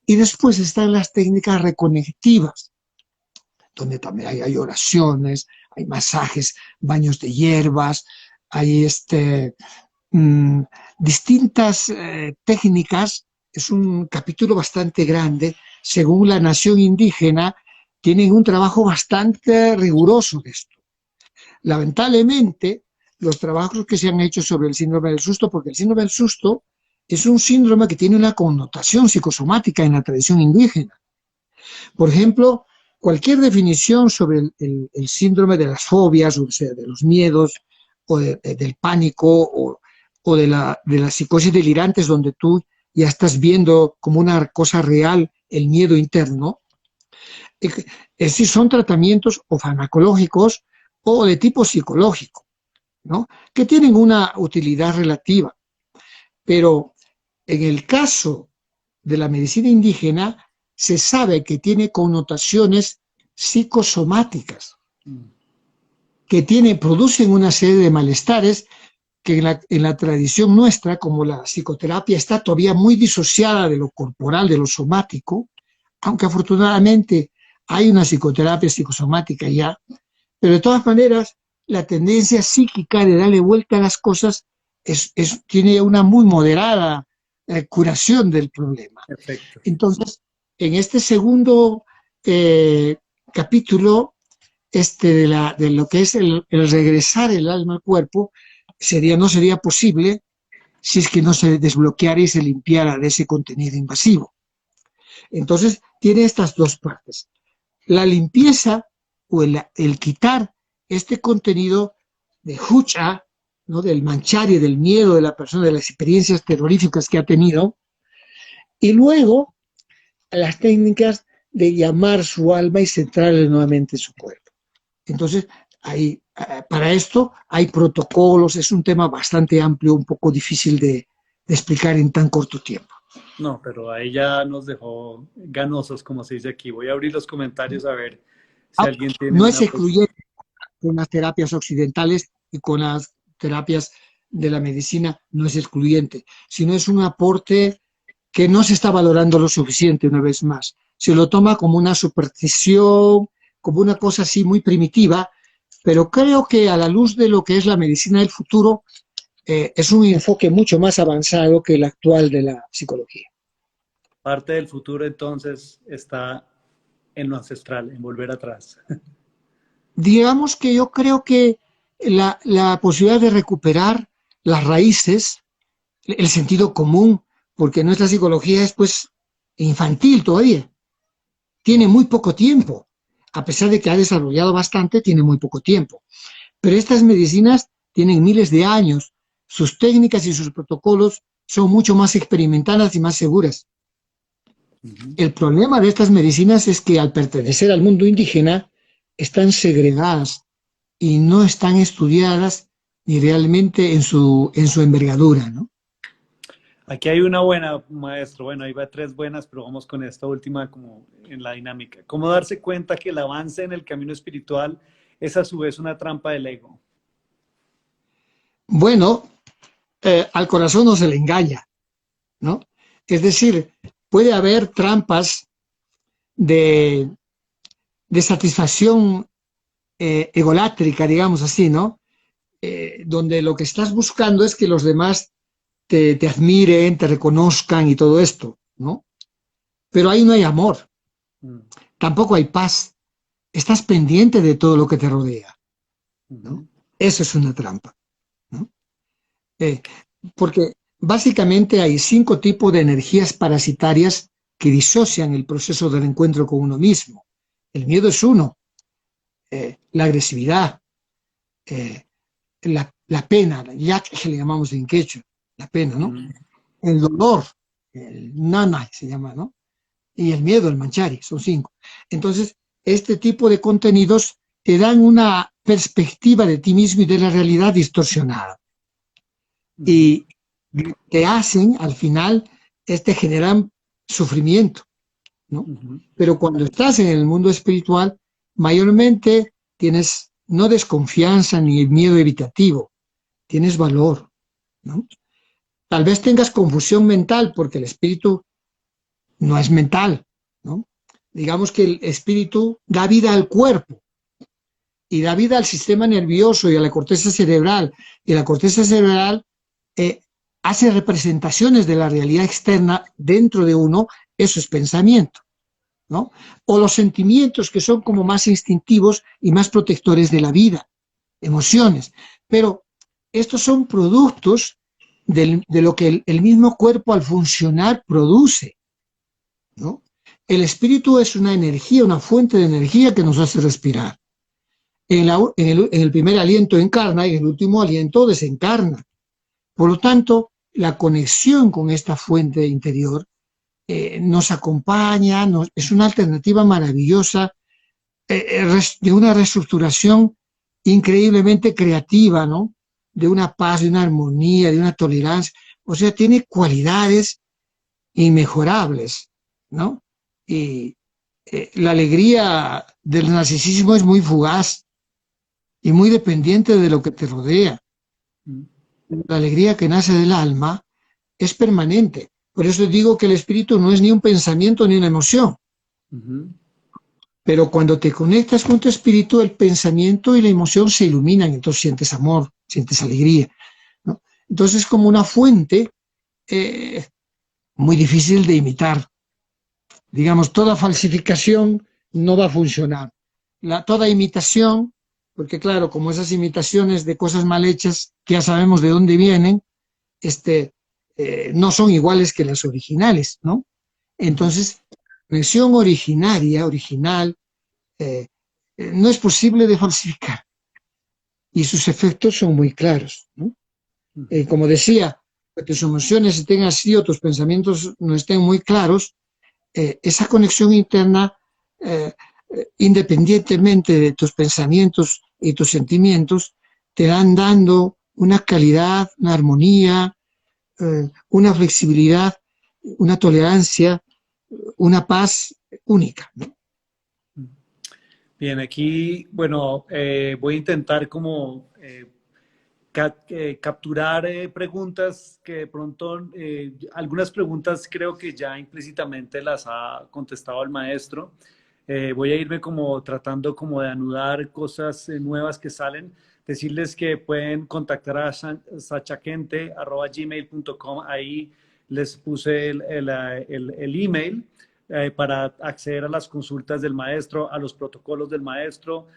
Speaker 2: Y después están las técnicas reconectivas, donde también hay oraciones, hay masajes, baños de hierbas, hay distintas técnicas. Es un capítulo bastante grande. Según la nación indígena, tienen un trabajo bastante riguroso de esto. Lamentablemente, los trabajos que se han hecho sobre el síndrome del susto, porque el síndrome del susto es un síndrome que tiene una connotación psicosomática en la tradición indígena. Por ejemplo, cualquier definición sobre el síndrome de las fobias, o sea, de los miedos, o del pánico, o de la psicosis delirantes, donde tú ya estás viendo como una cosa real el miedo interno. Es decir, son tratamientos o farmacológicos o de tipo psicológico, ¿no? Que tienen una utilidad relativa. Pero en el caso de la medicina indígena, se sabe que tiene connotaciones psicosomáticas, que producen una serie de malestares que en la tradición nuestra, como la psicoterapia está todavía muy disociada de lo corporal, de lo somático, aunque afortunadamente hay una psicoterapia psicosomática ya, pero de todas maneras la tendencia psíquica de darle vuelta a las cosas tiene una muy moderada curación del problema.
Speaker 1: Perfecto.
Speaker 2: Entonces, en este segundo capítulo, de lo que es el regresar el alma al cuerpo, no sería posible si es que no se desbloqueara y se limpiara de ese contenido invasivo. Entonces, tiene estas dos partes. La limpieza o el quitar este contenido de hucha, ¿no? Del manchari, del miedo de la persona, de las experiencias terroríficas que ha tenido, y luego las técnicas de llamar su alma y centrarle nuevamente en su cuerpo. Entonces, para esto hay protocolos, es un tema bastante amplio, un poco difícil de explicar en tan corto tiempo.
Speaker 1: No, pero ahí ya nos dejó ganosos, como se dice aquí. Voy a abrir los comentarios a ver si alguien tiene
Speaker 2: No es excluyente con las terapias occidentales y con las terapias de la medicina, no es excluyente, sino es un aporte que no se está valorando lo suficiente una vez más. Se lo toma como una superstición, como una cosa así muy primitiva, pero creo que a la luz de lo que es la medicina del futuro, es un enfoque mucho más avanzado que el actual de la psicología.
Speaker 1: Parte del futuro entonces está en lo ancestral, en volver atrás.
Speaker 2: Digamos que yo creo que la posibilidad de recuperar las raíces, el sentido común, porque nuestra psicología es pues infantil todavía, tiene muy poco tiempo, a pesar de que ha desarrollado bastante, tiene muy poco tiempo. Pero estas medicinas tienen miles de años, sus técnicas y sus protocolos son mucho más experimentadas y más seguras. El problema de estas medicinas es que al pertenecer al mundo indígena están segregadas y no están estudiadas ni realmente en su envergadura, ¿no?
Speaker 1: Aquí hay una buena, maestro. Bueno, ahí va 3 buenas, pero vamos con esta última como en la dinámica. ¿Cómo darse cuenta que el avance en el camino espiritual es a su vez una trampa del ego?
Speaker 2: Bueno, al corazón no se le engaña, ¿no? Es decir, puede haber trampas de satisfacción egolátrica, digamos así, ¿no? Donde lo que estás buscando es que los demás te admiren, te reconozcan y todo esto, ¿no? Pero ahí no hay amor, tampoco hay paz, estás pendiente de todo lo que te rodea, ¿no?
Speaker 1: Ujú.
Speaker 2: Eso es una trampa, ¿no? Eh, Porque básicamente hay 5 tipos de energías parasitarias que disocian el proceso del encuentro con uno mismo. El miedo es uno, la agresividad, la pena, la yak que le llamamos en quechua, la pena, ¿no?
Speaker 1: Ujú.
Speaker 2: El dolor, el nana se llama, ¿no? Y el miedo, el manchari, son 5. Entonces, este tipo de contenidos te dan una perspectiva de ti mismo y de la realidad distorsionada.
Speaker 1: Ujú.
Speaker 2: Y te hacen, al final, te generan sufrimiento, ¿no?
Speaker 1: Ujú.
Speaker 2: Pero cuando estás en el mundo espiritual, mayormente tienes no desconfianza ni miedo evitativo, tienes valor, ¿no? Tal vez tengas confusión mental porque el espíritu no es mental, ¿no? Digamos que el espíritu da vida al cuerpo y da vida al sistema nervioso y a la corteza cerebral. Y la corteza cerebral eh, hace representaciones de la realidad externa dentro de uno, eso es pensamiento, ¿no? O los sentimientos que son como más instintivos y más protectores de la vida, emociones. Pero estos son productos de lo que el mismo cuerpo al funcionar produce, ¿no? El espíritu es una energía, una fuente de energía que nos hace respirar. En el primer aliento encarna y en el último aliento desencarna. Por lo tanto, la conexión con esta fuente interior nos acompaña, es una alternativa maravillosa de una reestructuración increíblemente creativa, ¿no? De una paz, de una armonía, de una tolerancia. O sea, tiene cualidades inmejorables, ¿no? Y la alegría del narcisismo es muy fugaz y muy dependiente de lo que te rodea.
Speaker 1: Ujú.
Speaker 2: La alegría que nace del alma es permanente. Por eso digo que el espíritu no es ni un pensamiento ni una emoción.
Speaker 1: Ujú.
Speaker 2: Pero cuando te conectas con tu espíritu, el pensamiento y la emoción se iluminan, entonces sientes amor, sientes alegría, ¿no? Entonces es como una fuente eh, muy difícil de imitar. Digamos, toda falsificación no va a funcionar. Toda imitación, porque claro, como esas imitaciones de cosas mal hechas, que ya sabemos de dónde vienen, no son iguales que las originales, ¿no?
Speaker 1: Ujú.
Speaker 2: Entonces, la versión originaria, original, eh, no es posible de falsificar y sus efectos son muy claros, ¿no?
Speaker 1: Ujú.
Speaker 2: Como decía, que tus emociones estén así o tus pensamientos no estén muy claros, esa conexión interna, eh, independientemente de tus pensamientos y tus sentimientos, te van dando una calidad, una armonía, una flexibilidad, una tolerancia, una paz única, ¿no?
Speaker 1: Bien, aquí, bueno, voy a intentar como capturar preguntas que de pronto, algunas preguntas creo que ya implícitamente las ha contestado el maestro. Voy a irme como tratando como de anudar cosas nuevas que salen. Decirles que pueden contactar a sachakente@gmail.com. Ahí les puse el email para acceder a las consultas del maestro, a los protocolos del maestro.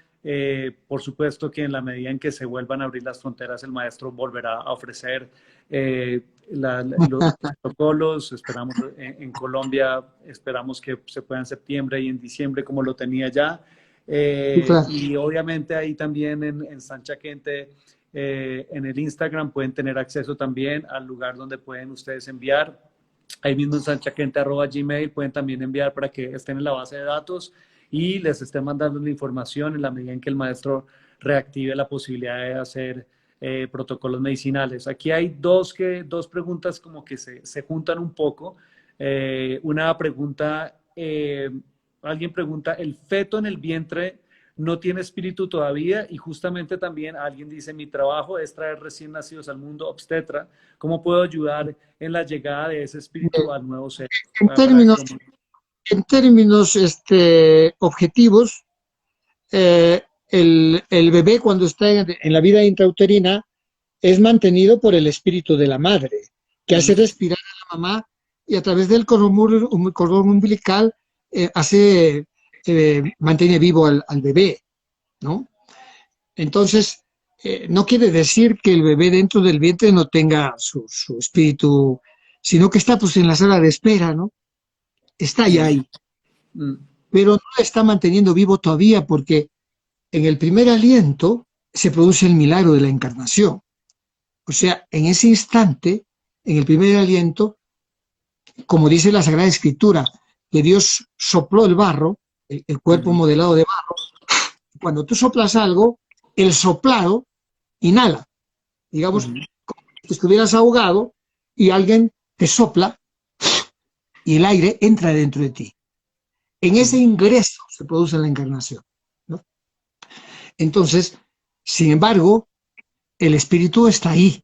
Speaker 1: Por supuesto que en la medida en que se vuelvan a abrir las fronteras, el maestro volverá a ofrecer los protocolos. Esperamos en Colombia, esperamos que se pueda en septiembre y en diciembre como lo tenía ya.
Speaker 2: Sí, claro.
Speaker 1: Y obviamente ahí también en Sancha Quente, en el Instagram pueden tener acceso también al lugar donde pueden ustedes enviar. Ahí mismo en sanchaquente@gmail pueden también enviar para que estén en la base de datos y les esté mandando la información en la medida en que el maestro reactive la posibilidad de hacer protocolos medicinales. Aquí hay dos preguntas como que se juntan un poco. Una pregunta, alguien pregunta, ¿el feto en el vientre no tiene espíritu todavía? Y justamente también alguien dice, mi trabajo es traer recién nacidos al mundo, obstetra. ¿Cómo puedo ayudar en la llegada de ese espíritu al nuevo ser?
Speaker 2: En
Speaker 1: Para
Speaker 2: términos, en términos objetivos, el bebé cuando está en la vida intrauterina es mantenido por el espíritu de la madre, que hace
Speaker 1: Ujú.
Speaker 2: respirar a la mamá y a través del cordón umbilical hace mantiene vivo al bebé, ¿no? Entonces, no quiere decir que el bebé dentro del vientre no tenga su espíritu, sino que está pues en la sala de espera, ¿no? Está ya
Speaker 1: Mm,
Speaker 2: ahí,
Speaker 1: mm,
Speaker 2: pero no lo está manteniendo vivo todavía porque en el primer aliento se produce el milagro de la encarnación. O sea, en ese instante, en el primer aliento, como dice la Sagrada Escritura, que Dios sopló el barro, el cuerpo
Speaker 1: ujú,
Speaker 2: modelado de barro. Cuando tú soplas algo, el soplado inhala. Digamos,
Speaker 1: ujú,
Speaker 2: que estuvieras ahogado y alguien te sopla y el aire entra dentro de ti. En ese
Speaker 1: mm,
Speaker 2: ingreso se produce la encarnación, ¿no? Entonces, sin embargo, el espíritu está ahí,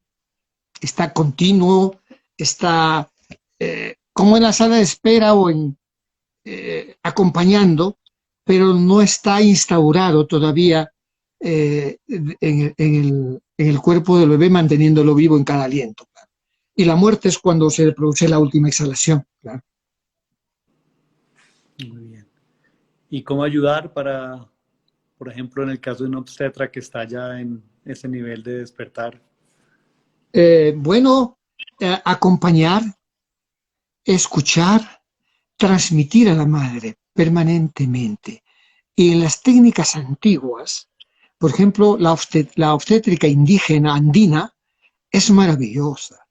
Speaker 2: está continuo, está como en la sala de espera o acompañando, pero no está instaurado todavía en el cuerpo del bebé, manteniéndolo vivo en cada aliento. Claro. Y la muerte es cuando se produce la última exhalación. Claro.
Speaker 1: muy bien. ¿Y cómo ayudar para, por ejemplo, en el caso de un obstetra que está ya en ese nivel de despertar?
Speaker 2: Bueno, acompañar, escuchar, transmitir a la madre permanentemente. Y en las técnicas antiguas, por ejemplo, la obstétrica indígena andina es maravillosa.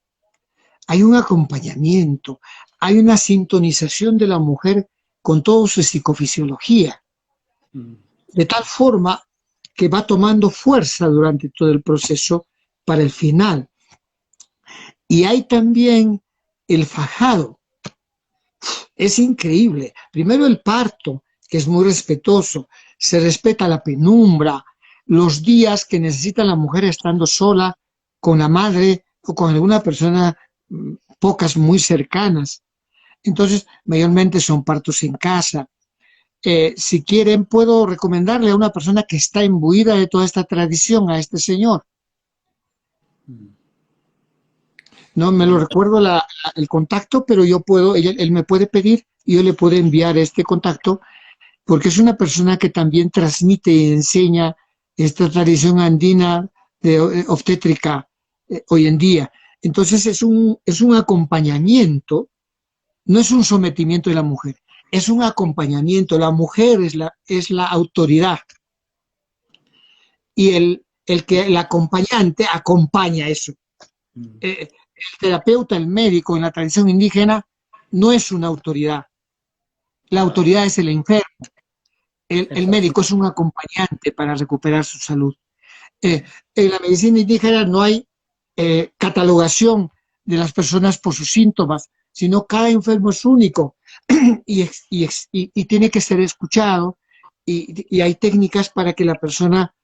Speaker 2: Hay un acompañamiento, hay una sintonización de la mujer con toda su psicofisiología,
Speaker 1: Mm,
Speaker 2: de tal forma que va tomando fuerza durante todo el proceso para el final. Y hay también el fajado, es increíble. Primero el parto, que es muy respetuoso, se respeta la penumbra, los días que necesita la mujer estando sola con la madre o con alguna persona, pocas muy cercanas. Entonces, mayormente son partos en casa. Si quieren, puedo recomendarle a una persona que está imbuida de toda esta tradición, a este señor.
Speaker 1: mm.
Speaker 2: No me lo
Speaker 1: Bueno,
Speaker 2: recuerdo el contacto, pero yo puedo, él me puede pedir y yo le puedo enviar este contacto porque es una persona que también transmite y enseña esta tradición andina de obstétrica hoy en día. Entonces es un acompañamiento, no es un sometimiento de la mujer, es un acompañamiento. La mujer es la autoridad y el acompañante acompaña eso.
Speaker 1: mm,
Speaker 2: El terapeuta, el médico en la tradición indígena no es una autoridad, la autoridad es el enfermo. El
Speaker 1: exacto.
Speaker 2: médico es un acompañante para recuperar su salud. En la medicina indígena no hay catalogación de las personas por sus síntomas, sino cada enfermo es único y tiene que ser escuchado y hay técnicas para que la persona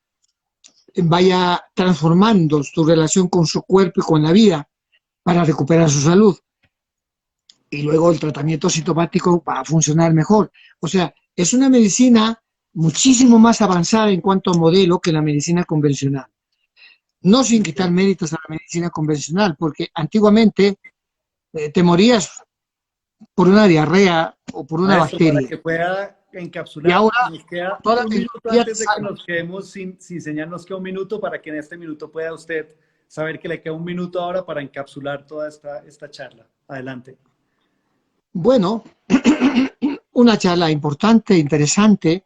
Speaker 2: vaya transformando su relación con su cuerpo y con la vida para recuperar su salud. Y luego el tratamiento sintomático va a funcionar mejor. O sea, es una medicina muchísimo más avanzada en cuanto a modelo que la medicina convencional. No sin quitar méritos a la medicina convencional, porque antiguamente te morías por una diarrea o por una
Speaker 1: Maestro, para
Speaker 2: bacteria.
Speaker 1: que pueda
Speaker 2: Y
Speaker 1: encapsular,
Speaker 2: ahora,
Speaker 1: nos
Speaker 2: con
Speaker 1: queda
Speaker 2: toda la
Speaker 1: un minuto
Speaker 2: tecnología, te
Speaker 1: antes de que
Speaker 2: salva.
Speaker 1: nos quedemos sin señal, nos queda un minuto para que en este minuto pueda usted saber que le queda un minuto ahora para encapsular toda esta charla. Adelante.
Speaker 2: Bueno, una charla importante, interesante,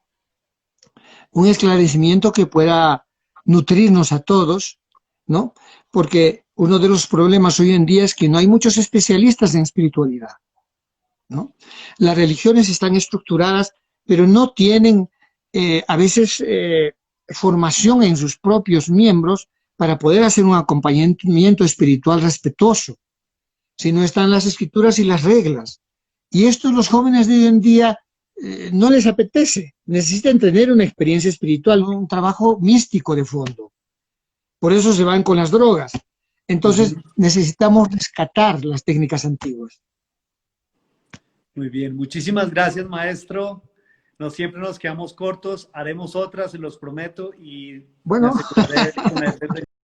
Speaker 2: un esclarecimiento que pueda nutrirnos a todos, ¿no? Porque uno de los problemas hoy en día es que no hay muchos especialistas en espiritualidad, ¿no? Las religiones están estructuradas, pero no tienen a veces formación en sus propios miembros para poder hacer un acompañamiento espiritual respetuoso, si no están las escrituras y las reglas. Y esto los jóvenes de hoy en día no les apetece, necesitan tener una experiencia espiritual, un trabajo místico de fondo. Por eso se van con las drogas. Entonces
Speaker 1: Ujú.
Speaker 2: necesitamos rescatar las técnicas antiguas.
Speaker 1: Muy bien, muchísimas gracias, maestro. No siempre nos quedamos cortos, haremos otras, se los prometo, y me
Speaker 2: Bueno,
Speaker 1: aseguraré de ponerle